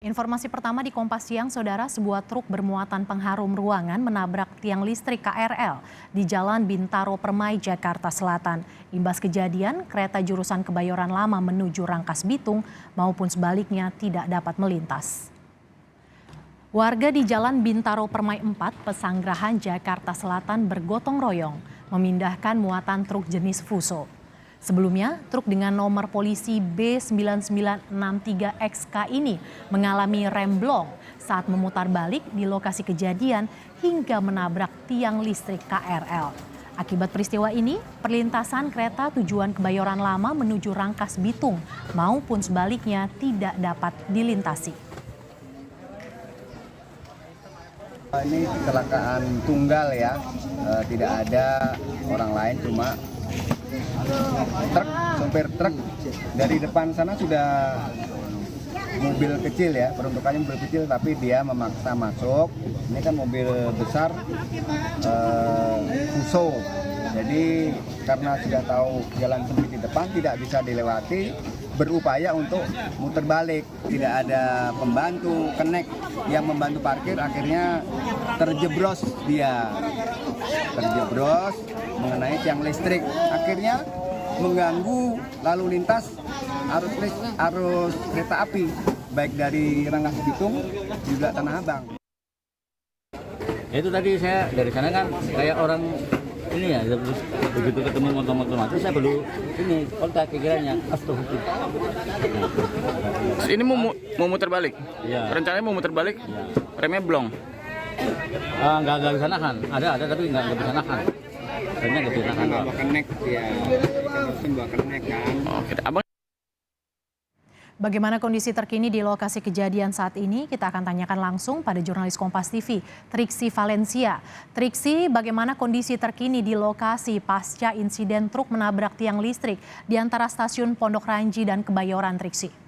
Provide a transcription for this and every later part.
Informasi pertama di Kompas Siang, Saudara, sebuah truk bermuatan pengharum ruangan menabrak tiang listrik KRL di Jalan Bintaro Permai, Jakarta Selatan. Imbas kejadian, kereta jurusan Kebayoran Lama menuju Rangkas Bitung maupun sebaliknya tidak dapat melintas. Warga di Jalan Bintaro Permai 4, Pesanggerahan, Jakarta Selatan bergotong royong memindahkan muatan truk jenis Fuso. Sebelumnya, truk dengan nomor polisi B9963XK ini mengalami remblong saat memutar balik di lokasi kejadian hingga menabrak tiang listrik KRL. Akibat peristiwa ini, perlintasan kereta tujuan Kebayoran Lama menuju Rangkas Bitung maupun sebaliknya tidak dapat dilintasi. Ini kecelakaan tunggal ya, tidak ada orang lain, cuma sopir truk dari depan sana sudah mobil kecil ya, peruntukannya mobil kecil tapi dia memaksa masuk. Ini kan mobil besar Fuso, jadi karena sudah tahu jalan sempit di depan tidak bisa dilewati, berupaya untuk muter balik. Tidak ada pembantu connect yang membantu parkir, akhirnya terjeblos mengenai tiang listrik, akhirnya mengganggu lalu lintas arus kereta api baik dari Rangkas Bitung juga Tanah Abang. Itu tadi saya dari sana kan kayak orang ini ya, begitu ketemu motor-motor mati saya perlu ini kontak pikirannya astagfirullah. Ini mau muter balik? Ya. Rencananya mau muter balik? Ya. Remnya blong? Nggak bisa nahan, ada tapi nggak bisa nahan. Remnya nggak bisa nahan. Bawa connect ya, harusnya bawa connect kan. Oke, Abang. Bagaimana kondisi terkini di lokasi kejadian saat ini? Kita akan tanyakan langsung pada jurnalis Kompas TV, Triksi Valencia. Triksi, bagaimana kondisi terkini di lokasi pasca insiden truk menabrak tiang listrik di antara stasiun Pondok Ranji dan Kebayoran, Triksi?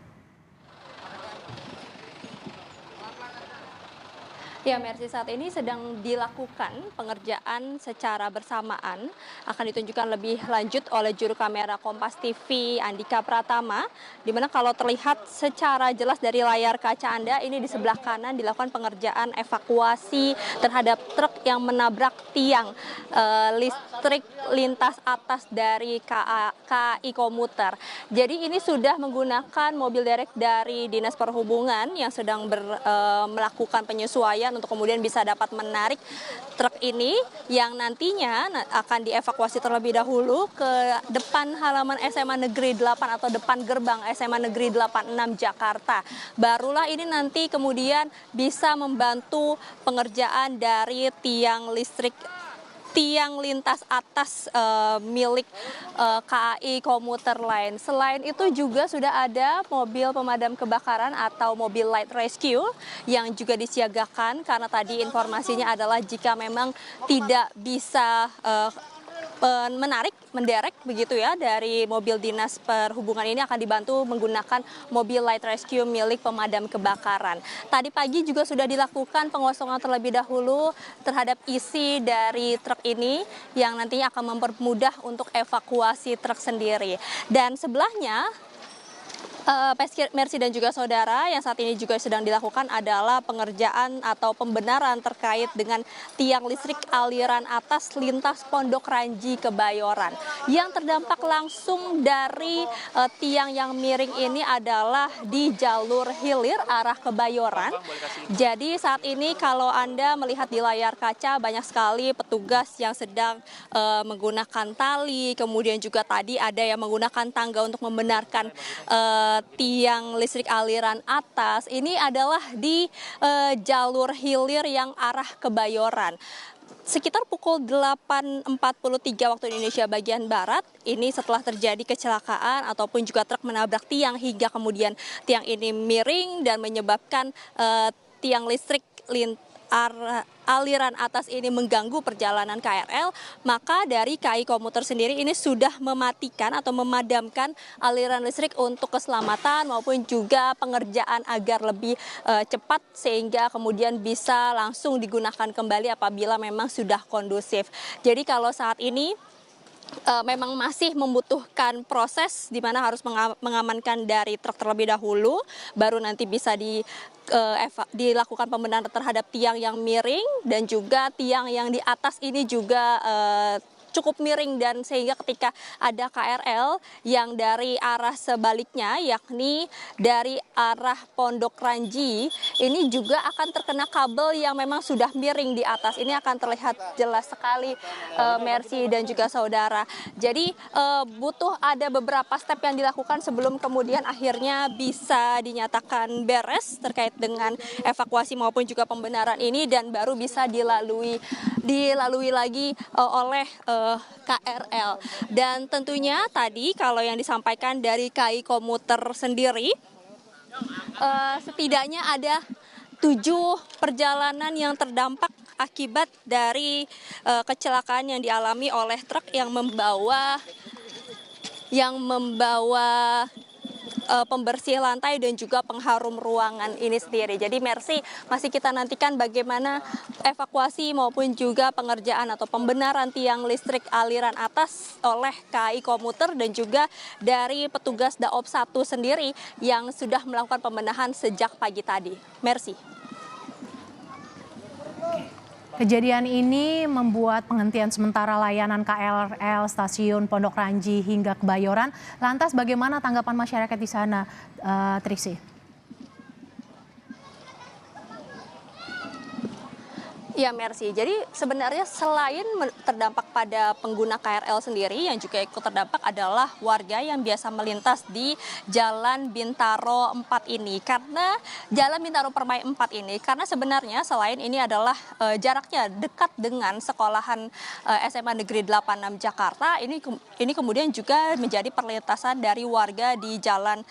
Ya, Mercy, saat ini sedang dilakukan pengerjaan secara bersamaan. Akan ditunjukkan lebih lanjut oleh juru kamera Kompas TV, Andika Pratama, di mana kalau terlihat secara jelas dari layar kaca Anda, ini di sebelah kanan dilakukan pengerjaan evakuasi terhadap truk yang menabrak tiang listrik lintas atas dari KAI Komuter. Jadi ini sudah menggunakan mobil derek dari Dinas Perhubungan yang sedang melakukan penyesuaian untuk kemudian bisa dapat menarik truk ini yang nantinya akan dievakuasi terlebih dahulu ke depan halaman SMA Negeri 8 atau depan gerbang SMA Negeri 86 Jakarta. Barulah ini nanti kemudian bisa membantu pengerjaan dari tiang lintas atas milik KAI Komuter Line. Selain itu juga sudah ada mobil pemadam kebakaran atau mobil light rescue yang juga disiagakan karena tadi informasinya adalah jika memang tidak bisa menderek begitu ya dari mobil dinas perhubungan ini akan dibantu menggunakan mobil light rescue milik pemadam kebakaran. Tadi pagi juga sudah dilakukan pengosongan terlebih dahulu terhadap isi dari truk ini yang nantinya akan mempermudah untuk evakuasi truk sendiri. Dan sebelahnya Mercy dan juga saudara, yang saat ini juga sedang dilakukan adalah pengerjaan atau pembenaran terkait dengan tiang listrik aliran atas lintas Pondok Ranji Kebayoran. Yang terdampak langsung dari tiang yang miring ini adalah di jalur hilir arah Kebayoran. Jadi saat ini kalau Anda melihat di layar kaca banyak sekali petugas yang sedang menggunakan tali, kemudian juga tadi ada yang menggunakan tangga untuk membenarkan tiang listrik aliran atas. Ini adalah di jalur hilir yang arah Kebayoran. Sekitar pukul 8.43 waktu Indonesia bagian Barat, ini setelah terjadi kecelakaan ataupun juga truk menabrak tiang hingga kemudian tiang ini miring dan menyebabkan tiang listrik aliran atas ini mengganggu perjalanan KRL, maka dari KAI Komuter sendiri ini sudah mematikan atau memadamkan aliran listrik untuk keselamatan maupun juga pengerjaan agar lebih cepat sehingga kemudian bisa langsung digunakan kembali apabila memang sudah kondusif. Jadi kalau saat ini memang masih membutuhkan proses di mana harus mengamankan dari truk terlebih dahulu, baru nanti bisa dilakukan pembenaran terhadap tiang yang miring dan juga tiang yang di atas ini juga cukup miring, dan sehingga ketika ada KRL yang dari arah sebaliknya yakni dari arah Pondok Ranji ini juga akan terkena kabel yang memang sudah miring di atas. Ini akan terlihat jelas sekali Mercy dan juga saudara. Jadi butuh ada beberapa step yang dilakukan sebelum kemudian akhirnya bisa dinyatakan beres terkait dengan evakuasi maupun juga pembenaran ini, dan baru bisa dilalui lagi oleh KRL. Dan tentunya tadi kalau yang disampaikan dari KAI Komuter sendiri, setidaknya ada 7 perjalanan yang terdampak akibat dari kecelakaan yang dialami oleh truk yang membawa pembersih lantai dan juga pengharum ruangan ini sendiri. Jadi Mercy, masih kita nantikan bagaimana evakuasi maupun juga pengerjaan atau pembenaran tiang listrik aliran atas oleh KAI Komuter dan juga dari petugas Daop 1 sendiri yang sudah melakukan pembenahan sejak pagi tadi. Mercy. Kejadian ini membuat penghentian sementara layanan KRL stasiun Pondok Ranji hingga Kebayoran. Lantas bagaimana tanggapan masyarakat di sana, Triksi? Ya Mercy, jadi sebenarnya selain terdampak pada pengguna KRL sendiri, yang juga ikut terdampak adalah warga yang biasa melintas di Jalan Bintaro 4 ini. Karena Jalan Bintaro Permai 4 ini, karena sebenarnya selain ini adalah jaraknya dekat dengan sekolahan SMA Negeri 86 Jakarta, ini kemudian juga menjadi perlintasan dari warga di Jalan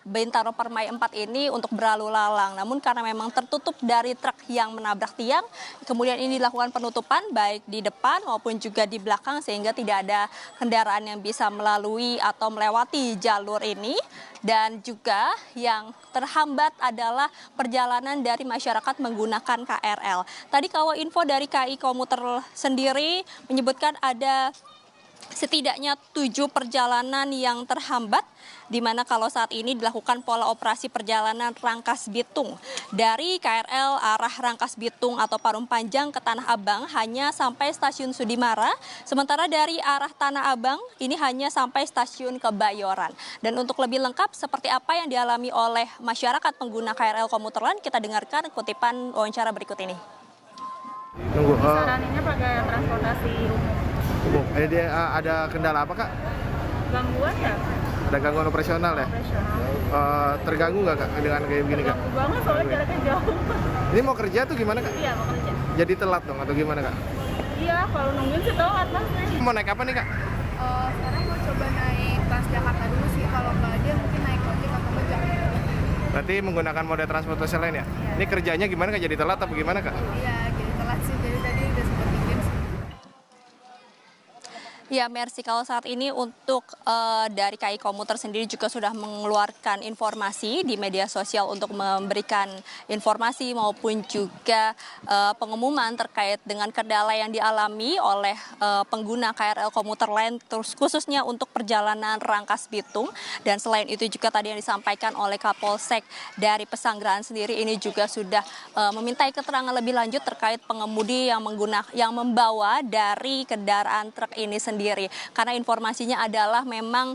Bintaro Permai 4 ini untuk berlalu lalang. Namun karena memang tertutup dari truk yang menabrak tiang, kemudian ini dilakukan penutupan baik di depan maupun juga di belakang, sehingga tidak ada kendaraan yang bisa melalui atau melewati jalur ini. Dan juga yang terhambat adalah perjalanan dari masyarakat menggunakan KRL. Tadi kalau info dari KAI Komuter sendiri menyebutkan ada setidaknya 7 perjalanan yang terhambat, di mana kalau saat ini dilakukan pola operasi perjalanan Rangkas Bitung. Dari KRL arah Rangkas Bitung atau Parung Panjang ke Tanah Abang hanya sampai stasiun Sudimara, sementara dari arah Tanah Abang ini hanya sampai stasiun Kebayoran. Dan untuk lebih lengkap seperti apa yang dialami oleh masyarakat pengguna KRL Komuter Lain, kita dengarkan kutipan wawancara berikut ini. Saraninnya pakai transportasi umum. Ada kendala apa, Kak? Gangguan ya? Ada gangguan operasional ya? Terganggu nggak, Kak, dengan kayak begini, Kak? Ganggu banget soalnya jaraknya jauh. Ini mau kerja tuh gimana, Kak? Iya, mau kerja. Jadi telat dong atau gimana, Kak? Iya, kalau nungguin sih telat pasti. Mau naik apa nih, Kak? Sekarang mau coba naik Transjakarta dulu sih, kalau nggak dia mungkin naik ojek atau bajak. Berarti menggunakan moda transportasi lain ya? Iya. Ini kerjanya gimana, Kak? Jadi telat atau gimana, Kak? Iya, jadi telat sih. Jadi tadi udah sempat bikin sih. Ya Mercy, kalau saat ini untuk dari KAI Komuter sendiri juga sudah mengeluarkan informasi di media sosial untuk memberikan informasi maupun juga pengumuman terkait dengan kendala yang dialami oleh pengguna KRL Komuter Lain, terus khususnya untuk perjalanan Rangkas Bitung. Dan selain itu juga tadi yang disampaikan oleh Kapolsek dari Pesanggerahan sendiri ini juga sudah memintai keterangan lebih lanjut terkait pengemudi yang membawa dari kendaraan truk ini sendiri. Karena informasinya adalah memang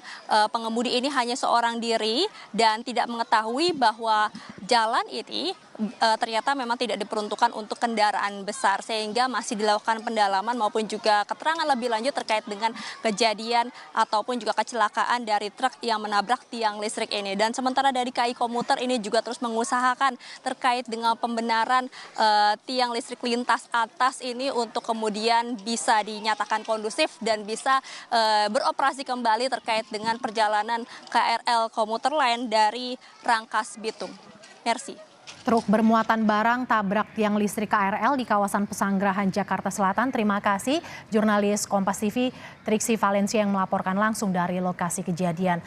pengemudi ini hanya seorang diri dan tidak mengetahui bahwa jalan ini ternyata memang tidak diperuntukkan untuk kendaraan besar, sehingga masih dilakukan pendalaman maupun juga keterangan lebih lanjut terkait dengan kejadian ataupun juga kecelakaan dari truk yang menabrak tiang listrik ini. Dan sementara dari KAI Komuter ini juga terus mengusahakan terkait dengan pembenaran tiang listrik lintas atas ini untuk kemudian bisa dinyatakan kondusif dan bisa beroperasi kembali terkait dengan perjalanan KRL Komuter Lain dari Rangkas Bitung. Mercy. Truk bermuatan barang tabrak tiang listrik KRL di kawasan Pesanggerahan, Jakarta Selatan. Terima kasih jurnalis Kompas TV Triksi Valencia yang melaporkan langsung dari lokasi kejadian.